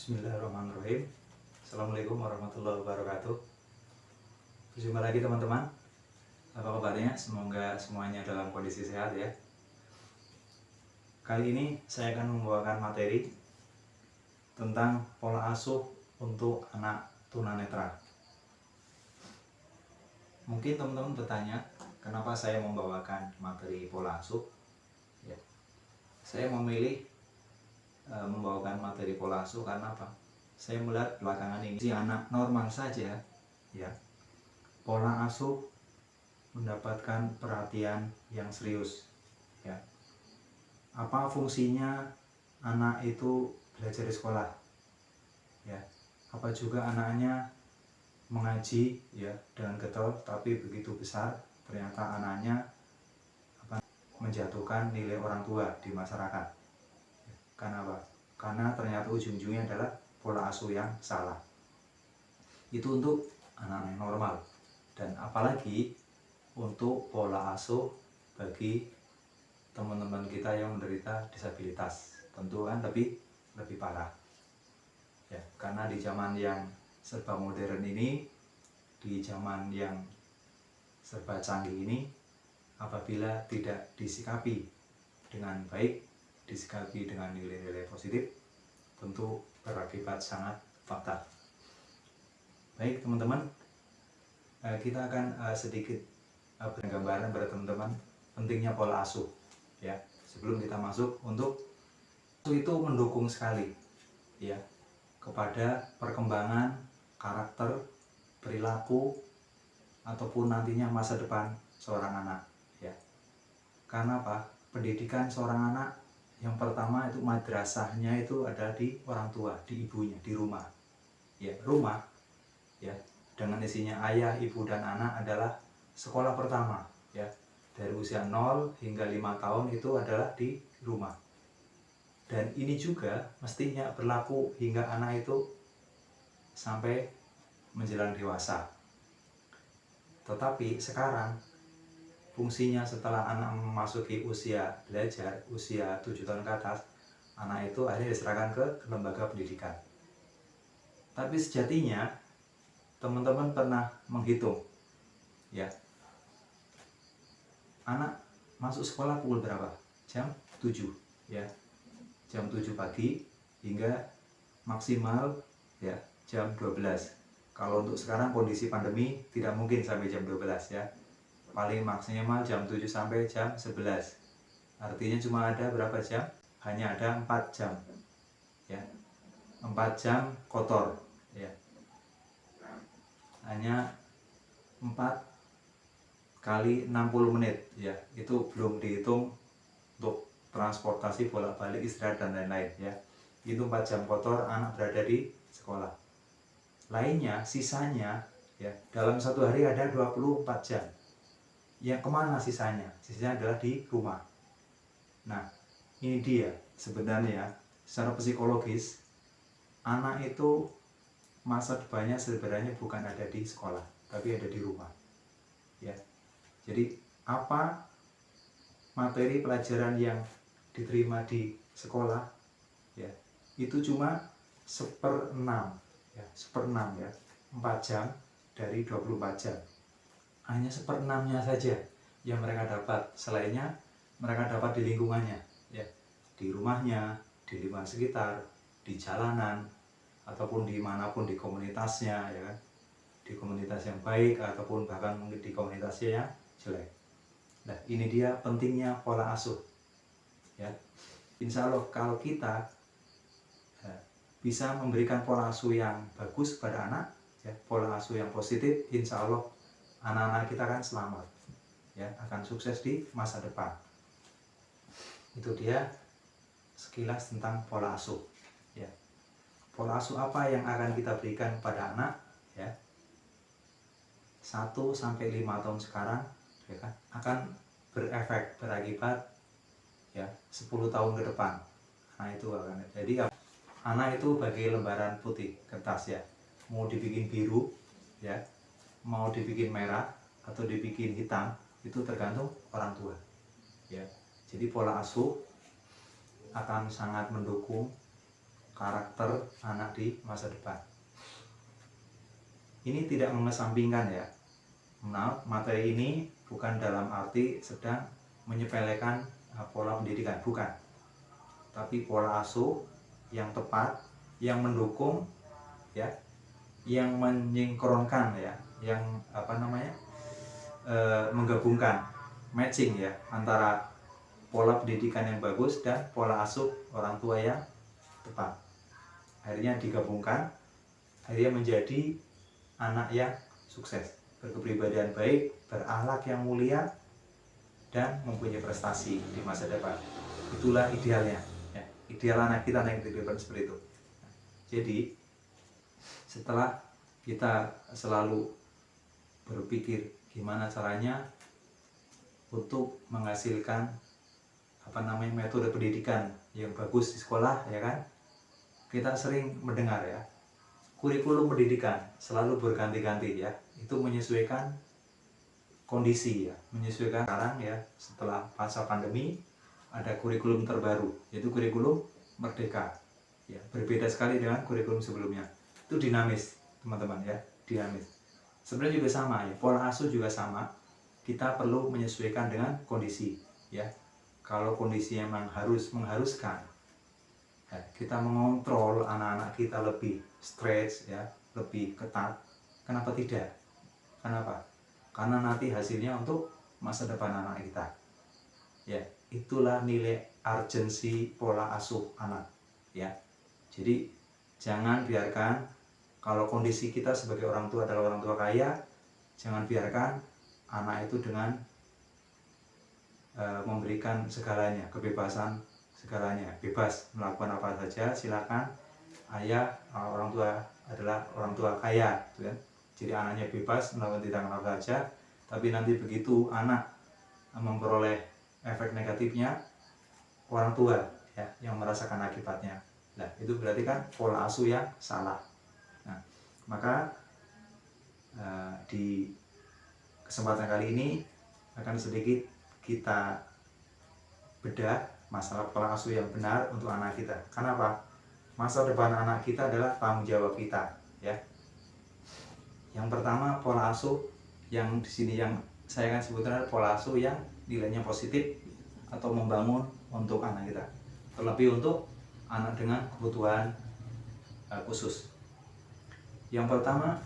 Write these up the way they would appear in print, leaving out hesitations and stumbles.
Bismillahirrahmanirrahim. Assalamualaikum warahmatullahi wabarakatuh. Berjumpa lagi teman-teman. Apa kabarnya? Semoga semuanya dalam kondisi sehat ya. Kali ini saya akan membawakan materi tentang pola asuh untuk anak tunanetra. Mungkin teman-teman bertanya, kenapa saya membawakan materi pola asuh? Ya. Saya memilih membawakan materi pola asuh karena apa? Saya melihat belakangan ini si anak normal saja ya, pola asuh mendapatkan perhatian yang serius ya. Apa fungsinya anak itu belajar di sekolah ya? Apa juga anaknya mengaji ya dengan getol, tapi begitu besar ternyata anaknya menjatuhkan nilai orang tua di masyarakat. Karena apa? Karena ternyata ujung-ujungnya adalah pola asuh yang salah. Itu untuk anak-anak normal, dan apalagi untuk pola asuh bagi teman-teman kita yang menderita disabilitas, tentu kan lebih parah ya. Karena di zaman yang serba modern ini, di zaman yang serba canggih ini, apabila tidak disikapi dengan baik, disikapi dengan nilai-nilai positif, tentu berakibat sangat fatal. Baik teman-teman, kita akan sedikit bergambaran pada teman-teman pentingnya pola asuh ya. Sebelum kita masuk, untuk itu mendukung sekali ya kepada perkembangan karakter, perilaku, ataupun nantinya masa depan seorang anak ya. Karena apa? Pendidikan seorang anak yang pertama itu madrasahnya itu ada di orang tua, di ibunya, di rumah ya. Rumah ya dengan isinya ayah, ibu, dan anak adalah sekolah pertama ya. Dari usia 0 hingga 5 tahun itu adalah di rumah, dan ini juga mestinya berlaku hingga anak itu sampai menjelang dewasa. Tetapi sekarang fungsinya setelah anak memasuki usia belajar, usia 7 tahun ke atas, anak itu akhirnya diserahkan ke lembaga pendidikan. Tapi sejatinya teman-teman pernah menghitung ya, anak masuk sekolah pukul berapa? Jam 7 ya. Jam 7 pagi hingga maksimal ya jam 12. Kalau untuk sekarang kondisi pandemi tidak mungkin sampai jam 12 ya. Paling maksimal jam 7 sampai jam 11. Artinya cuma ada berapa jam? Hanya ada 4 jam ya. 4 jam kotor ya. Hanya 4 kali 60 menit ya. Itu belum dihitung untuk transportasi, bolak-balik, istirahat, dan lain-lain ya. Itu 4 jam kotor anak berada di sekolah. Lainnya, sisanya ya, dalam satu hari ada 24 jam. Yang kemana sisanya? Sisanya adalah di rumah. Nah, ini dia sebenarnya secara psikologis, anak itu masa depannya sebenarnya bukan ada di sekolah, tapi ada di rumah ya. Jadi apa materi pelajaran yang diterima di sekolah ya, itu cuma 1/6 ya, 1/6 ya, 4 jam dari 24 jam. Hanya 1/6-nya saja yang mereka dapat, selainnya mereka dapat di lingkungannya ya, di rumahnya, di lingkungan sekitar, di jalanan, ataupun dimanapun di komunitasnya ya kan, di komunitas yang baik ataupun bahkan mungkin di komunitasnya yang jelek. Nah, ini dia pentingnya pola asuh ya. Insya Allah kalau kita bisa memberikan pola asuh yang bagus pada anak ya, pola asuh yang positif, insya Allah anak-anak kita akan selamat ya, akan sukses di masa depan. Itu dia sekilas tentang pola asuh ya. Pola asuh apa yang akan kita berikan pada anak ya, 1 sampai 5 tahun sekarang ya kan, akan berefek, berakibat ya 10 tahun ke depan. Nah itu akan jadi anak itu bagi lembaran putih kertas ya, mau dibikin biru ya, mau dibikin merah atau dibikin hitam, itu tergantung orang tua ya. Jadi pola asuh akan sangat mendukung karakter anak di masa depan. Ini tidak mengesampingkan ya. Nah, materi ini bukan dalam arti sedang menyepelekan pola pendidikan, bukan. Tapi pola asuh yang tepat, yang mendukung ya, yang menyingkronkan ya, yang menggabungkan, matching ya antara pola pendidikan yang bagus dan pola asuh orang tua yang tepat. Akhirnya digabungkan, akhirnya menjadi anak yang sukses, berkepribadian baik, berakhlak yang mulia, dan mempunyai prestasi di masa depan. Itulah idealnya ya. Ideal anak kita yang kehidupan seperti itu. Jadi setelah kita selalu berpikir gimana caranya untuk menghasilkan metode pendidikan yang bagus di sekolah ya kan, kita sering mendengar ya, kurikulum pendidikan selalu berganti-ganti ya. Itu menyesuaikan kondisi ya, menyesuaikan sekarang ya, setelah masa pandemi ada kurikulum terbaru, yaitu kurikulum Merdeka ya, berbeda sekali dengan kurikulum sebelumnya. Itu dinamis teman-teman ya, dinamis. Sebenarnya juga sama ya, pola asuh juga sama, kita perlu menyesuaikan dengan kondisi ya. Kalau kondisi memang mengharuskan ya, kita mengontrol anak-anak kita lebih stretch ya, lebih ketat, kenapa tidak? Kenapa? Karena nanti hasilnya untuk masa depan anak kita ya. Itulah nilai urgensi pola asuh anak ya. Jadi jangan biarkan, kalau kondisi kita sebagai orang tua adalah orang tua kaya, jangan biarkan anak itu dengan memberikan segalanya, kebebasan segalanya, bebas melakukan apa saja, silakan. Ayah, orang tua adalah orang tua kaya gitu kan? Jadi anaknya bebas melakukan tindakan apa saja, tapi nanti begitu anak memperoleh efek negatifnya, orang tua ya yang merasakan akibatnya. Nah, itu berarti kan pola asuh yang salah. Nah, maka di kesempatan kali ini akan sedikit kita bedah masalah pola asuh yang benar untuk anak kita. Kenapa? Masa depan anak kita adalah tanggung jawab kita ya. Yang pertama, pola asuh yang di sini yang saya akan sebutkan adalah pola asuh yang nilainya positif atau membangun untuk anak kita, terlebih untuk anak dengan kebutuhan khusus. Yang pertama,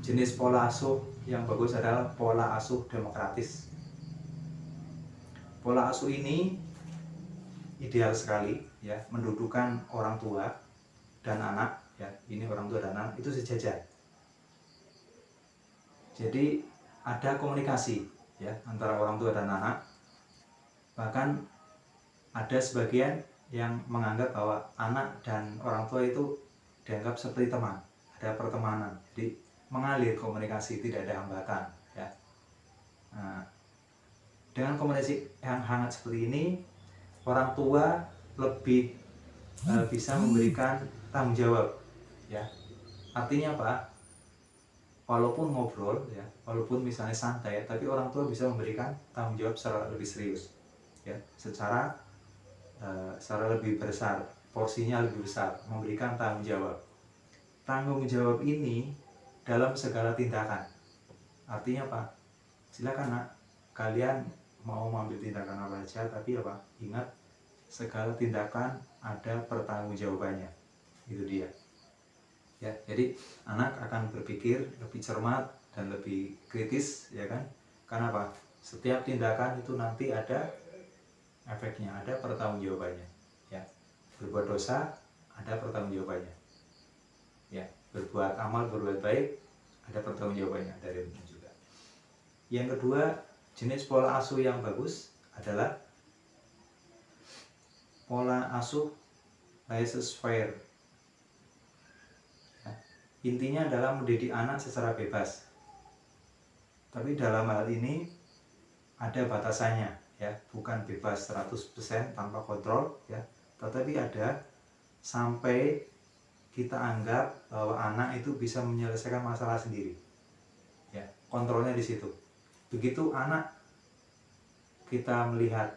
jenis pola asuh yang bagus adalah pola asuh demokratis. Pola asuh ini ideal sekali ya, mendudukan orang tua dan anak ya, ini orang tua dan anak itu sejajar. Jadi ada komunikasi ya antara orang tua dan anak. Bahkan ada sebagian yang menganggap bahwa anak dan orang tua itu dianggap seperti teman, ada pertemanan, jadi mengalir komunikasi, tidak ada hambatan ya. Nah, dengan komunikasi yang hangat seperti ini, orang tua lebih bisa memberikan tanggung jawab ya. Artinya apa? Walaupun ngobrol ya, walaupun misalnya santai, tapi orang tua bisa memberikan tanggung jawab secara lebih serius ya, secara lebih besar, porsinya lebih besar, memberikan tanggung jawab. Tanggung jawab ini dalam segala tindakan. Artinya apa? Silakan nak, kalian mau mengambil tindakan apa saja, tapi apa? Ingat, segala tindakan ada pertanggungjawabannya. Itu dia. Ya, jadi anak akan berpikir lebih cermat dan lebih kritis, ya kan? Karena apa? Setiap tindakan itu nanti ada efeknya, ada pertanggungjawabannya. Ya, berbuat dosa ada pertanggungjawabannya. Ya, berbuat amal, berbuat baik ada pertanggungjawabannya dari Allah juga. Yang kedua, jenis pola asuh yang bagus adalah pola asuh laissez-faire. Ya, intinya adalah mendidik anak secara bebas. Tapi dalam hal ini ada batasannya ya, bukan bebas 100% tanpa kontrol ya, tetapi ada sampai kita anggap bahwa anak itu bisa menyelesaikan masalah sendiri ya, kontrolnya di situ. Begitu anak kita melihat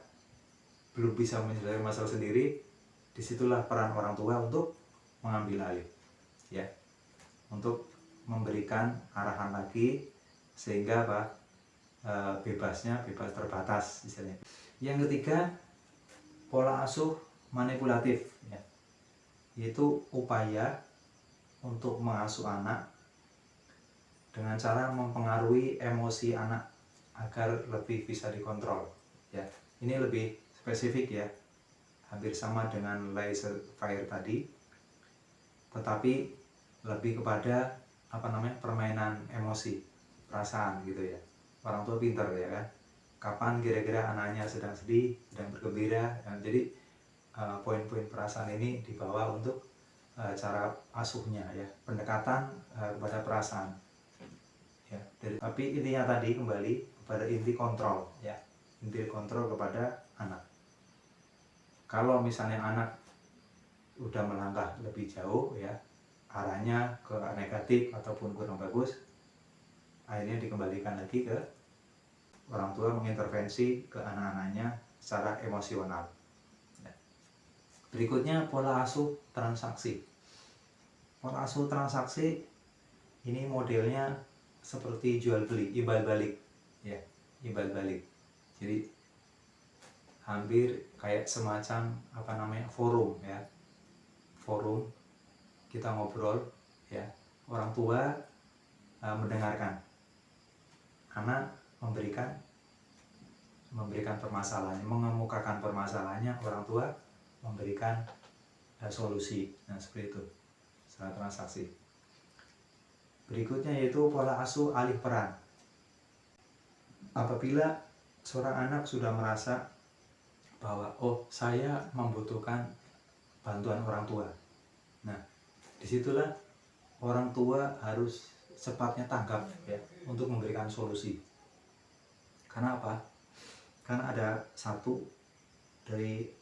belum bisa menyelesaikan masalah sendiri, disitulah peran orang tua untuk mengambil alih, ya, untuk memberikan arahan lagi sehingga apa, bebas terbatas istilahnya. Yang ketiga, pola asuh manipulatif, ya, yaitu upaya untuk mengasuh anak dengan cara mempengaruhi emosi anak agar lebih bisa dikontrol, ya. Ini lebih spesifik, ya, hampir sama dengan laissez-faire tadi, tetapi lebih kepada permainan emosi, perasaan gitu, ya. Orang tua pinter, ya kan, kapan kira-kira anaknya sedang sedih, sedang bergembira, ya. Jadi poin-poin perasaan ini dibawa untuk cara asuhnya, ya, pendekatan kepada perasaan, ya. Tapi intinya tadi kembali kepada inti kontrol, ya, inti kontrol kepada anak. Kalau misalnya anak udah melangkah lebih jauh, ya, arahnya ke negatif ataupun kurang bagus, akhirnya dikembalikan lagi ke orang tua mengintervensi ke anak-anaknya secara emosional. Berikutnya pola asuh transaksi. Pola asuh transaksi ini modelnya seperti jual beli, imbal balik, ya, imbal balik. Jadi hampir kayak semacam forum, ya, forum kita ngobrol, ya, orang tua mendengarkan, anak memberikan permasalahannya, mengemukakan permasalahannya, orang tua memberikan solusi. Nah, seperti itu secara transaksi. Berikutnya yaitu pola asuh alih peran. Apabila seorang anak sudah merasa bahwa saya membutuhkan bantuan orang tua, nah, disitulah orang tua harus cepatnya tanggap, ya, untuk memberikan solusi. Karena apa? Karena ada satu dari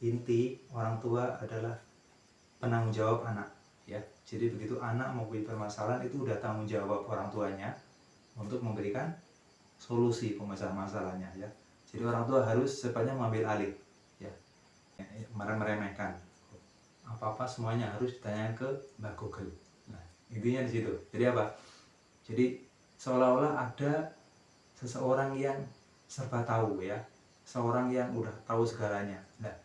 inti orang tua adalah penanggung jawab anak, ya. Jadi begitu anak mempunyai permasalahan, itu udah tanggung jawab orang tuanya untuk memberikan solusi masalahnya, ya. Jadi orang tua harus secepatnya mengambil alih, ya, meremehkan apa-apa semuanya harus ditanyakan ke Mbak Google. Nah, intinya di situ. Jadi apa? Jadi seolah-olah ada seseorang yang serba tahu, ya, seorang yang udah tahu segalanya. Nah,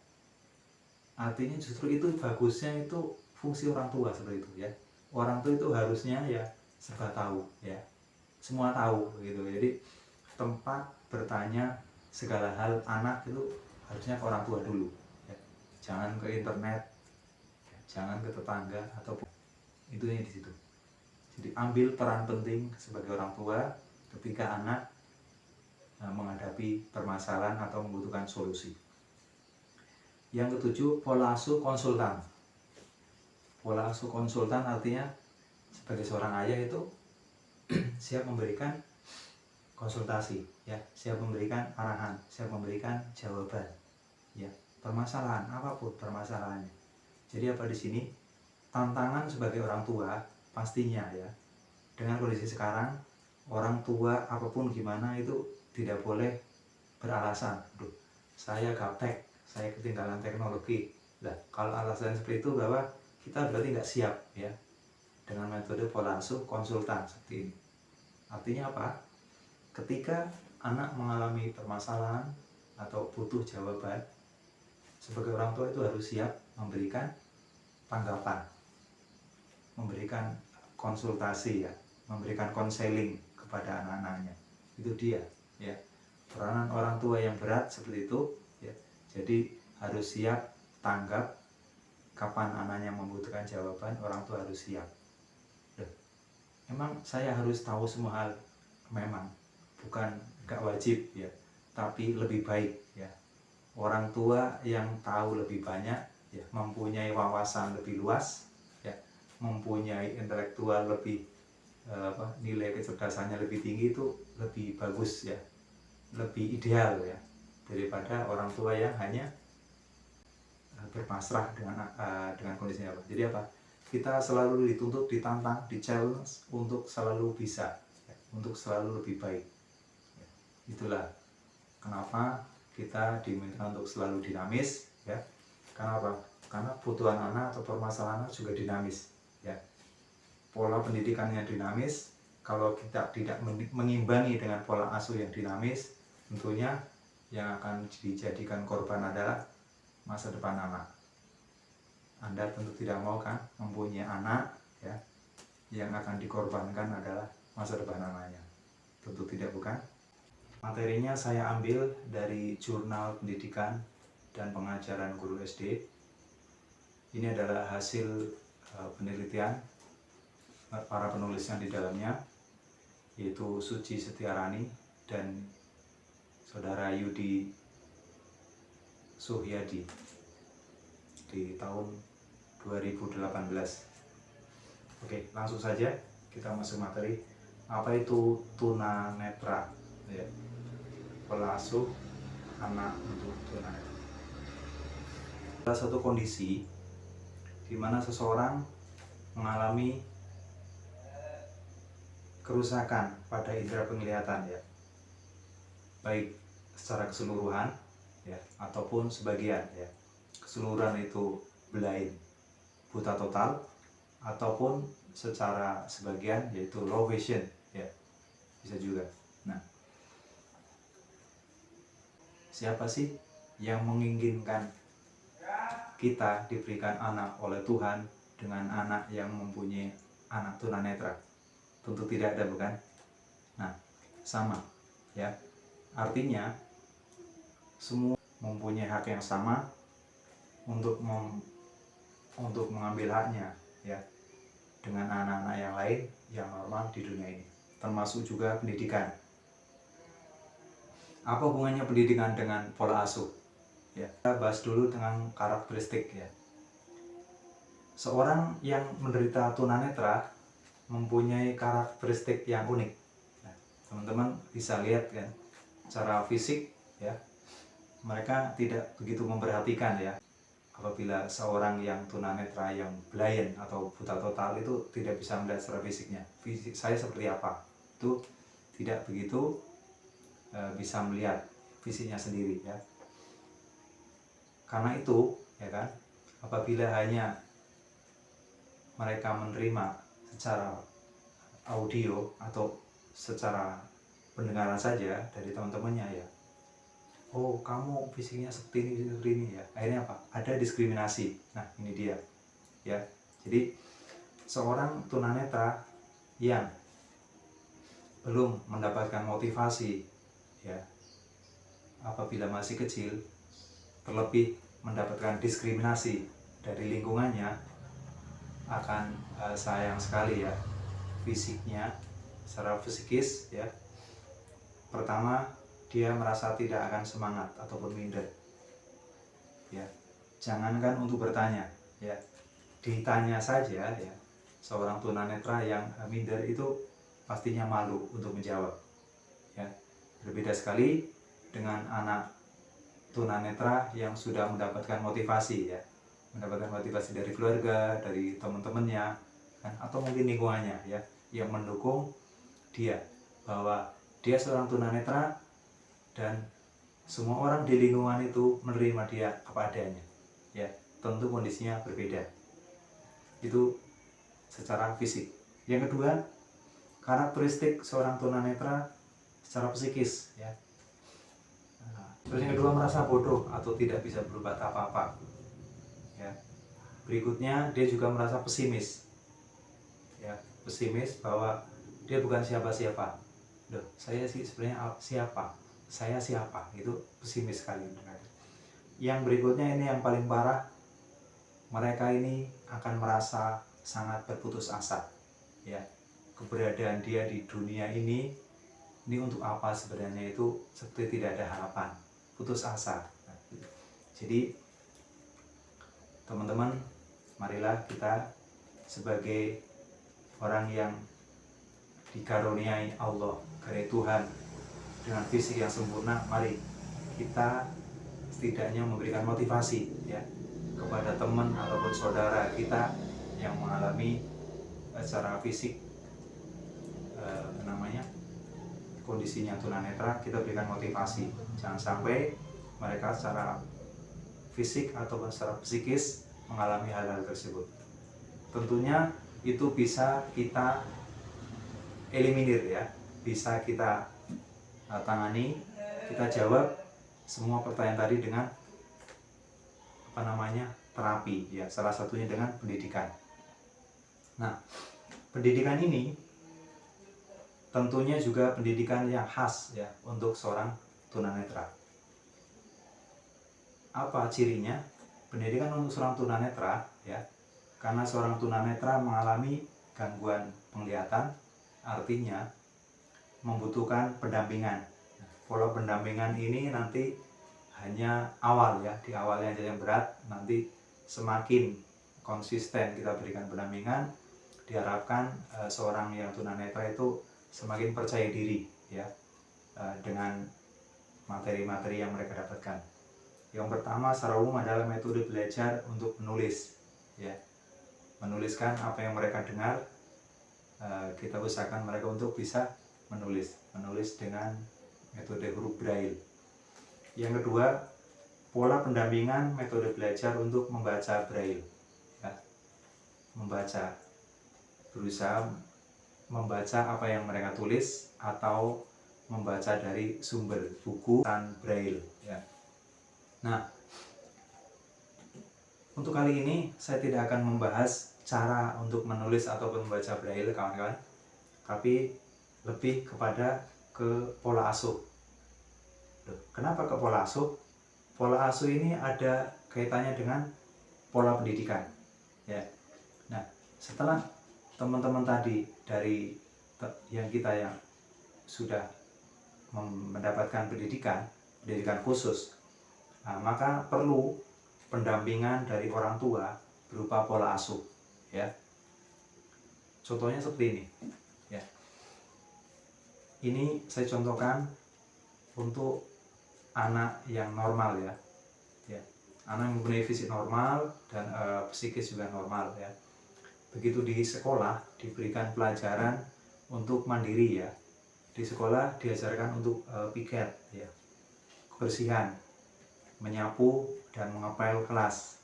artinya justru itu bagusnya itu fungsi orang tua seperti itu, ya. Orang tua itu harusnya, ya, serba tahu, ya, semua tahu gitu. Jadi tempat bertanya segala hal anak itu harusnya ke orang tua dulu, ya. Jangan ke internet, ya, jangan ke tetangga ataupun itu di situ. Jadi ambil peran penting sebagai orang tua ketika anak menghadapi permasalahan atau membutuhkan solusi. Yang ketujuh, pola asuh konsultan. Pola asuh konsultan artinya sebagai seorang ayah itu siap memberikan konsultasi, ya, siap memberikan arahan, siap memberikan jawaban, ya, permasalahan apapun permasalahannya. Jadi apa di sini? Tantangan sebagai orang tua pastinya, ya, dengan kondisi sekarang orang tua apapun gimana itu tidak boleh beralasan, saya gaptek, saya ketinggalan teknologi. Nah, kalau alasan seperti itu bahwa kita berarti nggak siap, ya, dengan metode pola asuh konsultan seperti ini. Artinya apa? Ketika anak mengalami permasalahan atau butuh jawaban, sebagai orang tua itu harus siap memberikan tanggapan, memberikan konsultasi, ya, memberikan konseling kepada anak-anaknya. Itu dia, ya, peranan orang tua yang berat seperti itu, ya. Jadi harus siap tanggap kapan anaknya membutuhkan jawaban, orang tua harus siap. Emang saya harus tahu semua hal? Memang bukan gak wajib, ya, tapi lebih baik, ya, orang tua yang tahu lebih banyak, ya, mempunyai wawasan lebih luas, ya, mempunyai intelektual lebih nilai kecerdasannya lebih tinggi, itu lebih bagus, ya, lebih ideal, ya, daripada orang tua yang hanya berpasrah dengan kondisinya. Jadi apa? Kita selalu dituntut, ditantang, di-challenge untuk selalu bisa, ya, untuk selalu lebih baik, ya. Itulah kenapa kita diminta untuk selalu dinamis, ya. Kenapa? karena kebutuhan anak atau permasalahan anak juga dinamis ya. Pola pendidikannya dinamis, kalau kita tidak mengimbangi dengan pola asuh yang dinamis, tentunya yang akan dijadikan korban adalah masa depan anak. Anda tentu tidak mau kan mempunyai anak ya, yang akan dikorbankan adalah masa depan anaknya. Tentu tidak, bukan? Materinya saya ambil dari Jurnal Pendidikan dan Pengajaran Guru SD. Ini adalah hasil penelitian para penulis yang di dalamnya, yaitu Suci Setiarani dan Saudara Yudi Suhyadi di tahun 2018. Oke, langsung saja kita masuk materi. Apa itu tunanetra? Ya, pola asuh anak untuk tunanetra. Ada satu kondisi di mana seseorang mengalami kerusakan pada indera penglihatan ya, baik secara keseluruhan ya ataupun sebagian ya. Keseluruhan itu blind, buta total, ataupun secara sebagian yaitu low vision ya, bisa juga. Nah, siapa sih yang menginginkan kita diberikan anak oleh Tuhan dengan anak yang mempunyai anak tunanetra? Tentu tidak ada, bukan? Nah, sama ya. Artinya semua mempunyai hak yang sama untuk mengambil haknya ya dengan anak-anak yang lain yang normal di dunia ini, termasuk juga pendidikan. Apa hubungannya pendidikan dengan pola asuh? Ya, kita bahas dulu dengan karakteristik ya. Seorang yang menderita tunanetra mempunyai karakteristik yang unik. Nah, teman-teman bisa lihat kan, secara fisik ya, mereka tidak begitu memperhatikan ya. Apabila seorang yang tunanetra, yang blind atau buta total itu tidak bisa melihat secara fisiknya, fisik saya seperti apa, itu tidak begitu bisa melihat fisiknya sendiri ya. Karena itu ya kan, apabila hanya mereka menerima secara audio atau secara pendengaran saja dari teman-temannya ya, oh kamu fisiknya seperti ini ya, akhirnya apa? Ada diskriminasi. Nah ini dia ya. Jadi seorang tunanetra yang belum mendapatkan motivasi ya, apabila masih kecil, terlebih mendapatkan diskriminasi dari lingkungannya, akan sayang sekali ya fisiknya, secara psikis ya. Pertama, dia merasa tidak akan semangat ataupun minder ya. Jangankan untuk bertanya ya, ditanya saja ya, seorang tunanetra yang minder itu pastinya malu untuk menjawab ya. Berbeda sekali dengan anak tunanetra yang sudah mendapatkan motivasi ya, mendapatkan motivasi dari keluarga, dari teman-temannya kan, atau mungkin lingkungannya ya, yang mendukung dia bahwa dia seorang tunanetra dan semua orang di lingkungan itu menerima dia apa adanya ya. Tentu kondisinya berbeda, itu secara fisik. Yang kedua, karakteristik seorang tunanetra secara psikis ya. Terus yang kedua, merasa bodoh atau tidak bisa berbuat apa-apa ya. Berikutnya, dia juga merasa pesimis ya, pesimis bahwa dia bukan siapa-siapa. Loh, saya sih sebenarnya siapa? Saya siapa? Itu pesimis sekali. Yang berikutnya ini yang paling parah, mereka ini akan merasa sangat berputus asa ya. Keberadaan dia di dunia ini untuk apa sebenarnya, itu seperti tidak ada harapan, putus asa. Jadi teman-teman, marilah kita sebagai orang yang dikaruniai Allah, karuniai Tuhan dengan fisik yang sempurna, mari kita setidaknya memberikan motivasi ya kepada teman ataupun saudara kita yang mengalami secara fisik kondisinya tunanetra. Kita berikan motivasi, jangan sampai mereka secara fisik ataupun secara psikis mengalami hal-hal tersebut. Tentunya itu bisa kita eliminir ya, bisa kita tangani, kita jawab semua pertanyaan tadi dengan terapi ya, salah satunya dengan pendidikan. Nah, pendidikan ini tentunya juga pendidikan yang khas ya untuk seorang tunanetra. Apa cirinya? Pendidikan untuk seorang tunanetra ya, karena seorang tunanetra mengalami gangguan penglihatan, artinya membutuhkan pendampingan. Pola pendampingan ini nanti hanya awal ya, di awalnya aja yang berat, nanti semakin konsisten kita berikan pendampingan, diharapkan seorang yang tunanetra itu semakin percaya diri ya dengan materi-materi yang mereka dapatkan. Yang pertama secara umum adalah metode belajar untuk menulis ya, menuliskan apa yang mereka dengar. Kita usahakan mereka untuk bisa menulis dengan metode huruf braille. Yang kedua, pola pendampingan metode belajar untuk membaca braille ya. Membaca, berusaha membaca apa yang mereka tulis atau membaca dari sumber buku dan braille ya. Nah, untuk kali ini saya tidak akan membahas cara untuk menulis ataupun membaca braille kawan-kawan, tapi lebih kepada ke pola asuh. Kenapa ke pola asuh? Pola asuh ini ada kaitannya dengan pola pendidikan ya. Nah, setelah teman-teman tadi dari yang sudah mendapatkan pendidikan khusus, nah, maka perlu pendampingan dari orang tua berupa pola asuh ya. Contohnya seperti ini ya. Ini saya contohkan untuk anak yang normal ya, anak yang mempunyai fisik normal dan psikis juga normal ya. Begitu di sekolah diberikan pelajaran untuk mandiri ya, di sekolah diajarkan untuk piket ya, kebersihan, menyapu dan mengepel kelas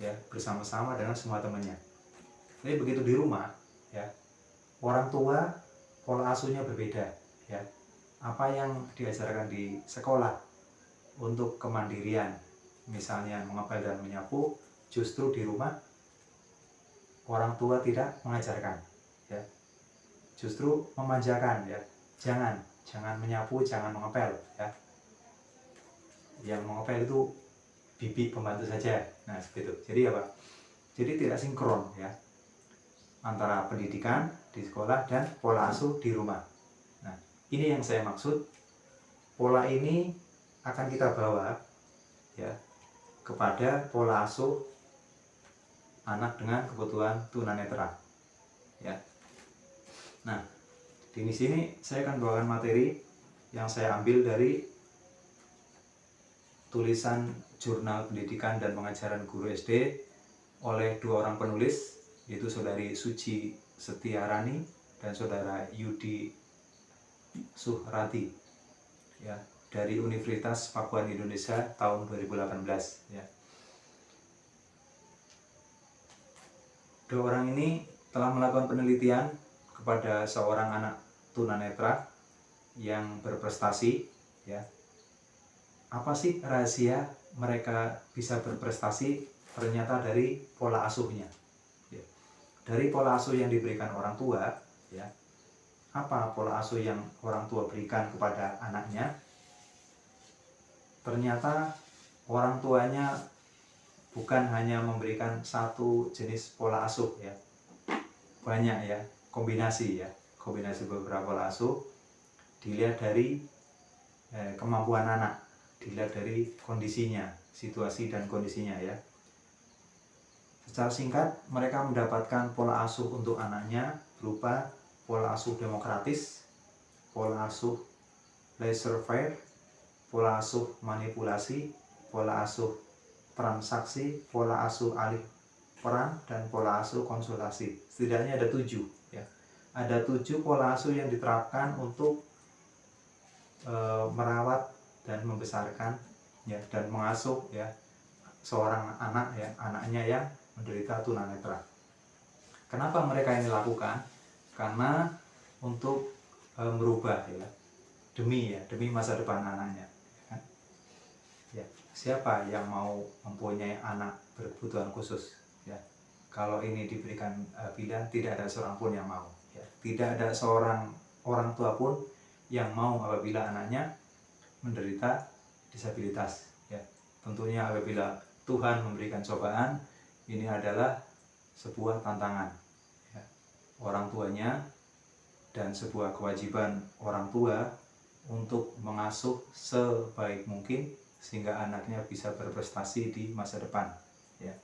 ya, bersama-sama dengan semua temannya. Tapi begitu di rumah ya, orang tua pola asuhnya berbeda ya. Apa yang diajarkan di sekolah untuk kemandirian, misalnya mengepel dan menyapu, justru di rumah orang tua tidak mengajarkan ya, justru memanjakan ya, jangan menyapu, jangan mengepel ya, yang mengepel itu bibi pembantu saja. Nah seperti itu. Jadi apa? Jadi tidak sinkron ya antara pendidikan di sekolah dan pola asuh di rumah. Nah, ini yang saya maksud. Pola ini akan kita bawa ya kepada pola asuh anak dengan kebutuhan tunanetra ya. Nah, di sini saya akan bawakan materi yang saya ambil dari tulisan Jurnal Pendidikan dan Pengajaran Guru SD oleh dua orang penulis, yaitu Saudari Suci Setiarani dan Saudara Yudi Suhrati ya, dari Universitas Pakuan Indonesia tahun 2018 ya. Dua orang ini telah melakukan penelitian kepada seorang anak tunanetra yang berprestasi ya. Apa sih rahasia mereka bisa berprestasi? Ternyata dari pola asuhnya ya. Dari pola asuh yang diberikan orang tua ya. Apa pola asuh yang orang tua berikan kepada anaknya? Ternyata orang tuanya bukan hanya memberikan satu jenis pola asuh ya, banyak ya, kombinasi beberapa pola asuh. Dilihat dari kemampuan anak, dilihat dari kondisinya, situasi dan kondisinya ya. Secara singkat, mereka mendapatkan pola asuh untuk anaknya berupa pola asuh demokratis, pola asuh laissez-faire, pola asuh manipulasi, pola asuh transaksi, pola asuh alih peran, dan pola asuh konsultasi. Setidaknya ada 7 ya. Ada 7 pola asuh yang diterapkan untuk merawat dan membesarkan ya, dan mengasuh ya seorang anak ya, anaknya yang menderita tunanetra. Kenapa mereka ini lakukan? Karena untuk merubah ya, demi masa depan anaknya. Ya, siapa yang mau mempunyai anak berkebutuhan khusus? Ya, kalau ini diberikan pilihan, tidak ada seorang pun yang mau. Ya, tidak ada seorang orang tua pun yang mau apabila anaknya menderita disabilitas. Ya, tentunya apabila Tuhan memberikan cobaan, ini adalah sebuah tantangan ya, orang tuanya, dan sebuah kewajiban orang tua untuk mengasuh sebaik mungkin sehingga anaknya bisa berprestasi di masa depan ya.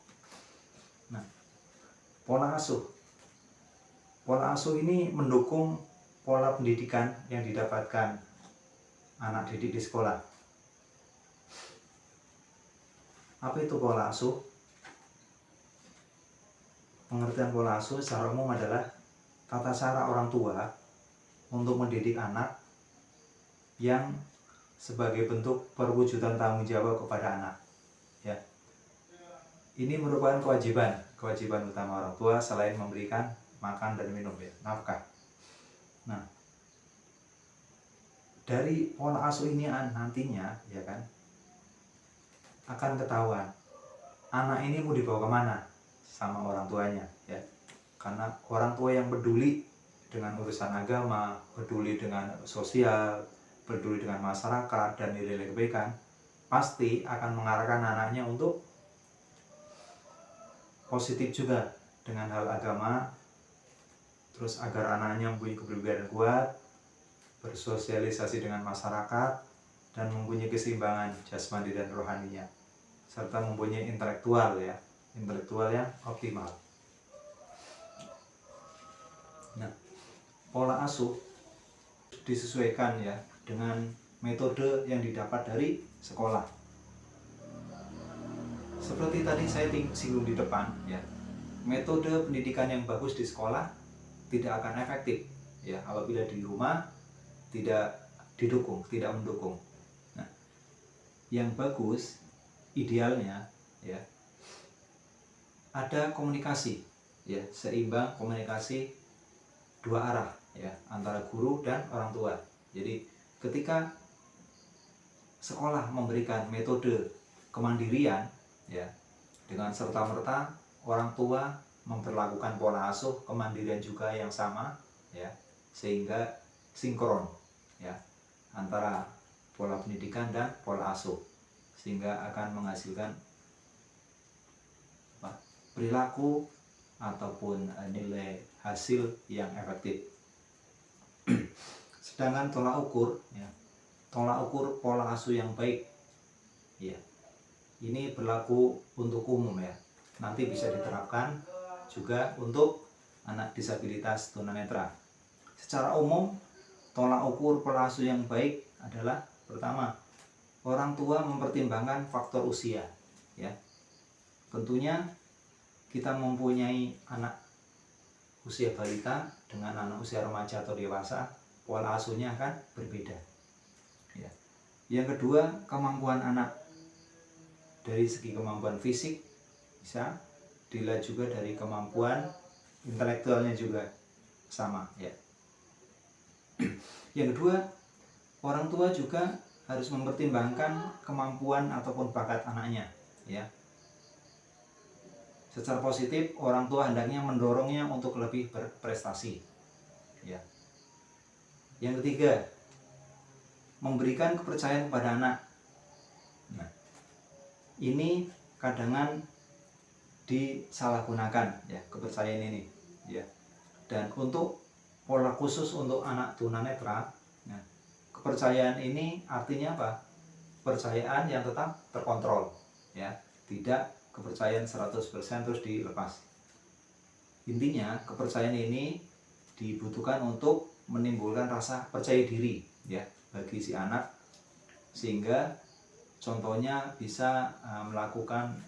Nah, pola asuh ini mendukung pola pendidikan yang didapatkan anak didik di sekolah. Apa itu pola asuh? Pengertian pola asuh secara umum adalah tata cara orang tua untuk mendidik anak yang sebagai bentuk perwujudan tanggung jawab kepada anak ya. Ini merupakan kewajiban utama orang tua selain memberikan makan dan minum ya, nafkah. Nah, dari pola asuh ini nantinya ya kan akan ketahuan anak ini mau dibawa kemana sama orang tuanya ya. Karena orang tua yang peduli dengan urusan agama, peduli dengan sosial, peduli dengan masyarakat dan nilai-nilai kebaikan, pasti akan mengarahkan anaknya untuk positif juga dengan hal agama, terus agar anaknya mempunyai kepribadian kuat, bersosialisasi dengan masyarakat, dan mempunyai keseimbangan jasmani dan rohaninya, serta mempunyai intelektual yang optimal. Nah, pola asuh disesuaikan ya dengan metode yang didapat dari sekolah. Seperti tadi saya singgung di depan ya, metode pendidikan yang bagus di sekolah tidak akan efektif ya apabila di rumah tidak mendukung. Nah, yang bagus idealnya ya ada komunikasi ya, seimbang komunikasi dua arah ya antara guru dan orang tua. Jadi ketika sekolah memberikan metode kemandirian ya, dengan serta-merta orang tua memperlakukan pola asuh kemandirian juga yang sama ya, sehingga sinkron ya antara pola pendidikan dan pola asuh, sehingga akan menghasilkan perilaku ataupun nilai hasil yang efektif. Sedangkan tolak ukur pola asuh yang baik ya, ini berlaku untuk umum ya, nanti bisa diterapkan juga untuk anak disabilitas tunanetra. Secara umum tolak ukur pola asuh yang baik adalah pertama, orang tua mempertimbangkan faktor usia ya. Tentunya kita mempunyai anak usia balita dengan anak usia remaja atau dewasa, pola asuhnya akan berbeda ya. Yang kedua, kemampuan anak dari segi kemampuan fisik bisa, dilihat juga dari kemampuan intelektualnya juga sama ya. Yang kedua, orang tua juga harus mempertimbangkan kemampuan ataupun bakat anaknya ya. Secara positif, orang tua hendaknya mendorongnya untuk lebih berprestasi ya. Yang ketiga, memberikan kepercayaan kepada anak. Nah, ini kadang disalahgunakan ya kepercayaan ini ya. Dan untuk pola khusus untuk anak tunanetra, nah, kepercayaan ini artinya apa? Kepercayaan yang tetap terkontrol ya, tidak kepercayaan 100% terus dilepas. Intinya kepercayaan ini dibutuhkan untuk menimbulkan rasa percaya diri ya bagi si anak, sehingga contohnya bisa melakukan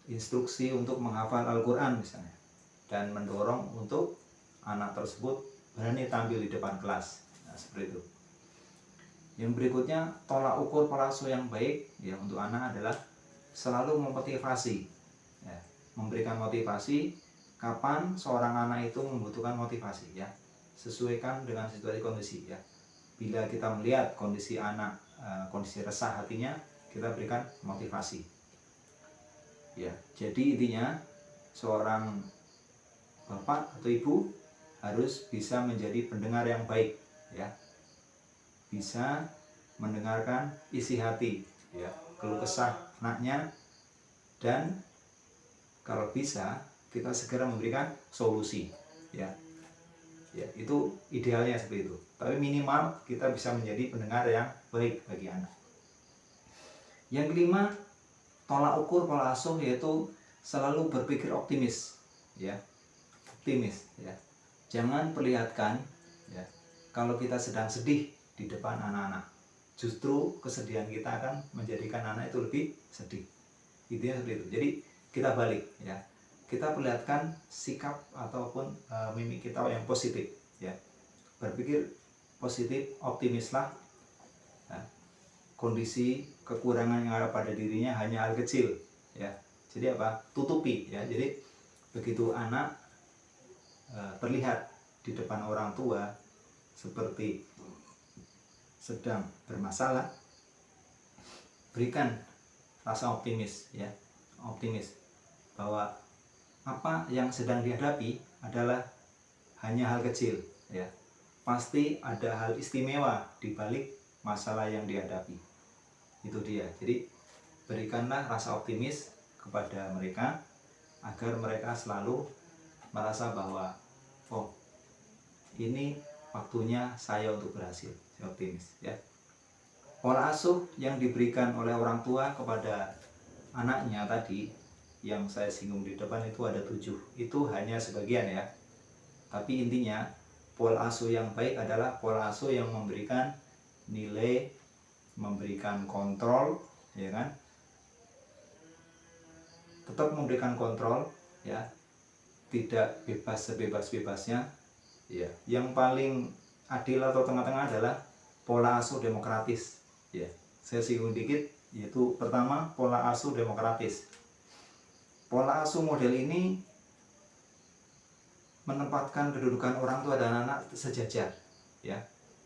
instruksi untuk menghafal Al-Quran misalnya, dan mendorong untuk anak tersebut berani tampil di depan kelas. Nah, seperti itu. Yang berikutnya, tolak ukur pola asuh yang baik ya untuk anak adalah selalu memotivasi, ya, memberikan motivasi. Kapan seorang anak itu membutuhkan motivasi, ya, sesuaikan dengan situasi kondisi, ya. Bila kita melihat kondisi anak, kondisi resah hatinya, kita berikan motivasi, ya. Jadi intinya seorang bapak atau ibu harus bisa menjadi pendengar yang baik, ya, bisa mendengarkan isi hati, ya, keluh kesah anaknya, dan kalau bisa kita segera memberikan solusi, ya. Ya, itu idealnya seperti itu. Tapi minimal kita bisa menjadi pendengar yang baik bagi anak. Yang kelima, tolak ukur pola asuh yaitu selalu berpikir optimis, ya. Optimis, ya. Jangan perlihatkan, ya, kalau kita sedang sedih di depan anak-anak. Justru kesedihan kita akan menjadikan anak itu lebih sedih. Intinya seperti itu. Jadi kita balik, ya. Kita perlihatkan sikap ataupun mimik kita yang positif, ya. Berpikir positif, optimislah, ya. Kondisi kekurangan yang ada pada dirinya hanya hal kecil, ya. Jadi apa? Tutupi, ya. Jadi begitu anak terlihat di depan orang tua seperti sedang bermasalah, berikan rasa optimis, ya. Optimis bahwa apa yang sedang dihadapi adalah hanya hal kecil, ya. Pasti ada hal istimewa di balik masalah yang dihadapi. Itu dia. Jadi berikanlah rasa optimis kepada mereka agar mereka selalu merasa bahwa oh, ini waktunya saya untuk berhasil. Saya optimis, ya. Pola asuh yang diberikan oleh orang tua kepada anaknya tadi yang saya singgung di depan itu ada 7. Itu hanya sebagian, ya. Tapi intinya pola asuh yang baik adalah pola asuh yang memberikan nilai, memberikan kontrol, ya kan? Tetap memberikan kontrol, ya. Tidak bebas sebebas-bebasnya, ya. Yang paling adil atau tengah-tengah adalah pola asuh demokratis, ya. Saya singgung dikit, yaitu pertama pola asuh demokratis. Pola asuh model ini menempatkan kedudukan orang tua dan anak sejajar, ya.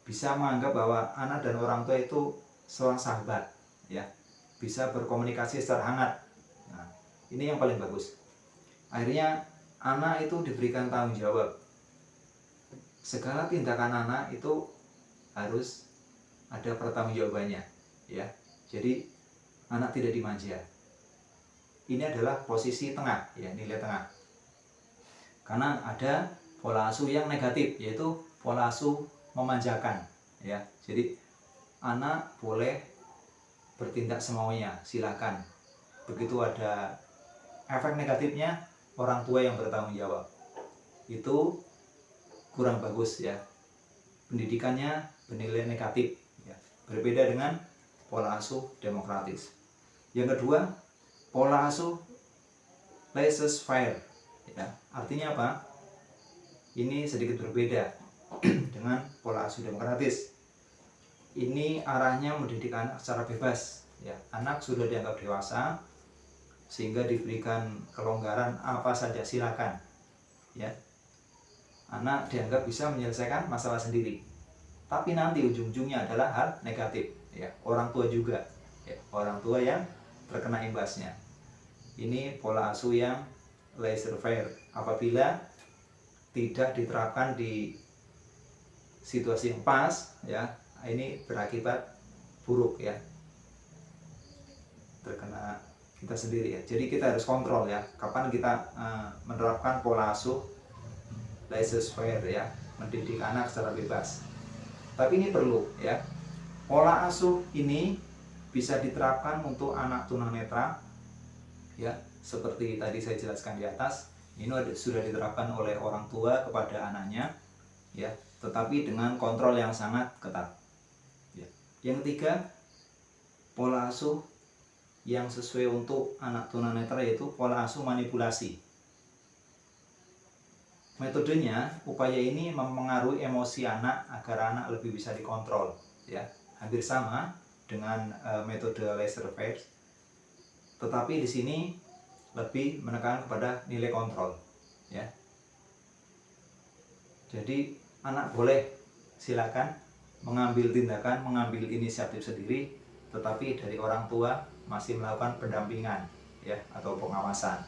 Bisa menganggap bahwa anak dan orang tua itu seorang sahabat, ya. Bisa berkomunikasi secara hangat. Nah, ini yang paling bagus. Akhirnya anak itu diberikan tanggung jawab. Segala tindakan anak itu harus ada pertanggungjawabannya, ya. Jadi anak tidak dimanja. Ini adalah posisi tengah, ya, nilai tengah. Karena ada pola asuh yang negatif, yaitu pola asuh memanjakan, ya. Jadi anak boleh bertindak semaunya, silakan. Begitu ada efek negatifnya, orang tua yang bertanggung jawab. Itu kurang bagus, ya. Pendidikannya bernilai negatif, ya. Berbeda dengan pola asuh demokratis. Yang kedua, pola asuh laissez-faire, ya. Artinya apa? Ini sedikit berbeda dengan pola asuh demokratis. Ini arahnya mendidik anak secara bebas, ya. Anak sudah dianggap dewasa sehingga diberikan kelonggaran apa saja silakan, ya. Anak dianggap bisa menyelesaikan masalah sendiri. Tapi nanti ujung-ujungnya adalah hal negatif, ya. Orang tua juga, ya. Orang tua yang terkena imbasnya. Ini pola asuh yang laissez-faire. Apabila tidak diterapkan di situasi yang pas, ya, ini berakibat buruk, ya. Terkena kita sendiri, ya. Jadi kita harus kontrol, ya. Kapan kita menerapkan pola asuh laissez-faire, ya, mendidik anak secara bebas. Tapi ini perlu, ya. Pola asuh ini bisa diterapkan untuk anak tunanetra, ya, seperti tadi saya jelaskan di atas. Ini sudah diterapkan oleh orang tua kepada anaknya, ya, tetapi dengan kontrol yang sangat ketat, ya. Yang ketiga, pola asuh yang sesuai untuk anak tunanetra yaitu pola asuh manipulasi. Metodenya, upaya ini mempengaruhi emosi anak agar anak lebih bisa dikontrol, ya. Hampir sama dengan metode laissez-faire. tetapi di sini lebih menekan kepada nilai kontrol, ya. Jadi anak boleh silakan mengambil tindakan, mengambil inisiatif sendiri, tetapi dari orang tua masih melakukan pendampingan, ya, atau pengawasan.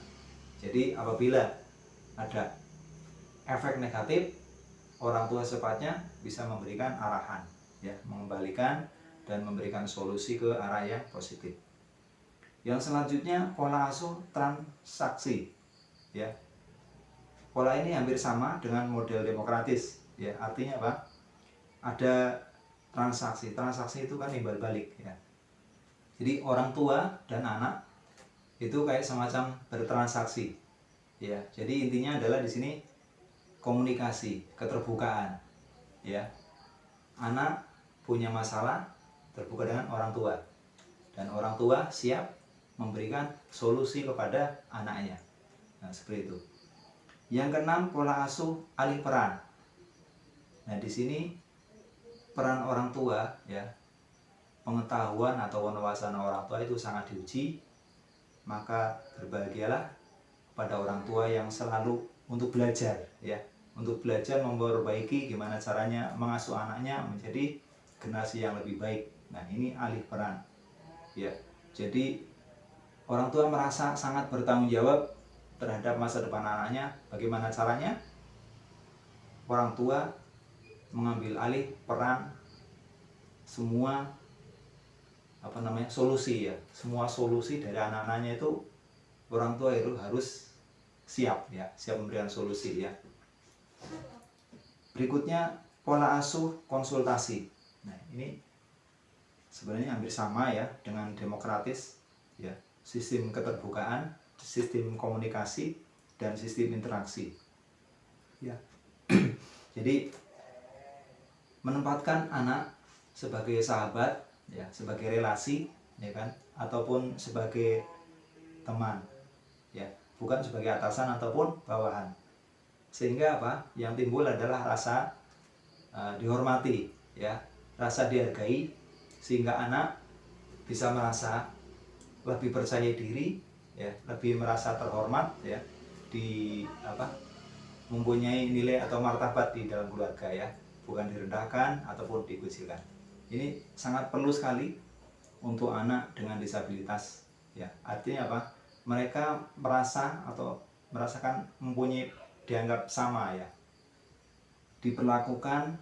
Jadi apabila ada efek negatif, orang tua secepatnya bisa memberikan arahan, ya, mengembalikan dan memberikan solusi ke arah yang positif. Yang selanjutnya pola asuh transaksi, ya. Pola ini hampir sama dengan model demokratis, ya. Artinya apa? Ada transaksi. Transaksi itu kan imbal balik, ya. Jadi orang tua dan anak itu kayak semacam bertransaksi, ya. Jadi intinya adalah di sini komunikasi, keterbukaan, ya. Anak punya masalah, terbuka dengan orang tua, dan orang tua siap memberikan solusi kepada anaknya. Nah, seperti itu. Yang keenam, pola asuh alih peran. Nah, di sini peran orang tua, ya, pengetahuan atau wawasan orang tua itu sangat diuji. Maka berbahagialah pada orang tua yang selalu untuk belajar, ya, untuk belajar memperbaiki gimana caranya mengasuh anaknya menjadi generasi yang lebih baik. Nah, ini alih peran, ya. Jadi orang tua merasa sangat bertanggung jawab terhadap masa depan anaknya. Bagaimana caranya? Orang tua mengambil alih peran semua solusi, ya. Semua solusi dari anak-anaknya itu orang tua itu harus siap, ya, siap memberikan solusi, ya. Berikutnya pola asuh konsultasi. Nah, ini sebenarnya hampir sama, ya, dengan demokratis, ya. Sistem keterbukaan, sistem komunikasi, dan sistem interaksi, ya. Jadi menempatkan anak sebagai sahabat, ya, sebagai relasi, ya kan, ataupun sebagai teman, ya, bukan sebagai atasan ataupun bawahan. Sehingga apa? Yang timbul adalah rasa dihormati, ya, rasa dihargai, sehingga anak bisa merasa lebih percaya diri, ya, lebih merasa terhormat, ya, mempunyai nilai atau martabat di dalam keluarga, ya, bukan direndahkan ataupun dikucilkan. Ini sangat perlu sekali untuk anak dengan disabilitas, ya. Artinya apa? Mereka merasa atau merasakan mempunyai, dianggap sama, ya, diperlakukan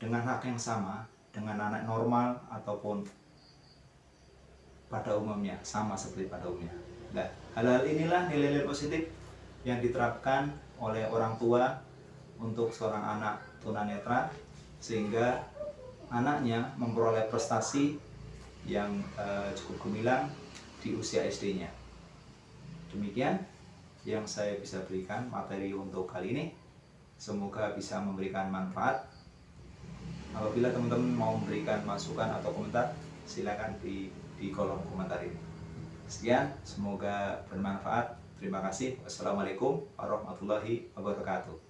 dengan hak yang sama dengan anak normal ataupun pada umumnya, sama seperti pada umumnya. Nah, hal-hal inilah nilai-nilai positif yang diterapkan oleh orang tua untuk seorang anak tunanetra, sehingga anaknya memperoleh prestasi yang cukup gemilang di usia SD-nya. Demikian yang saya bisa berikan materi untuk kali ini. Semoga bisa memberikan manfaat. Apabila teman-teman mau memberikan masukan atau komentar, silakan di kolom komentar ini. Sekian, semoga bermanfaat. Terima kasih. Wassalamualaikum warahmatullahi wabarakatuh.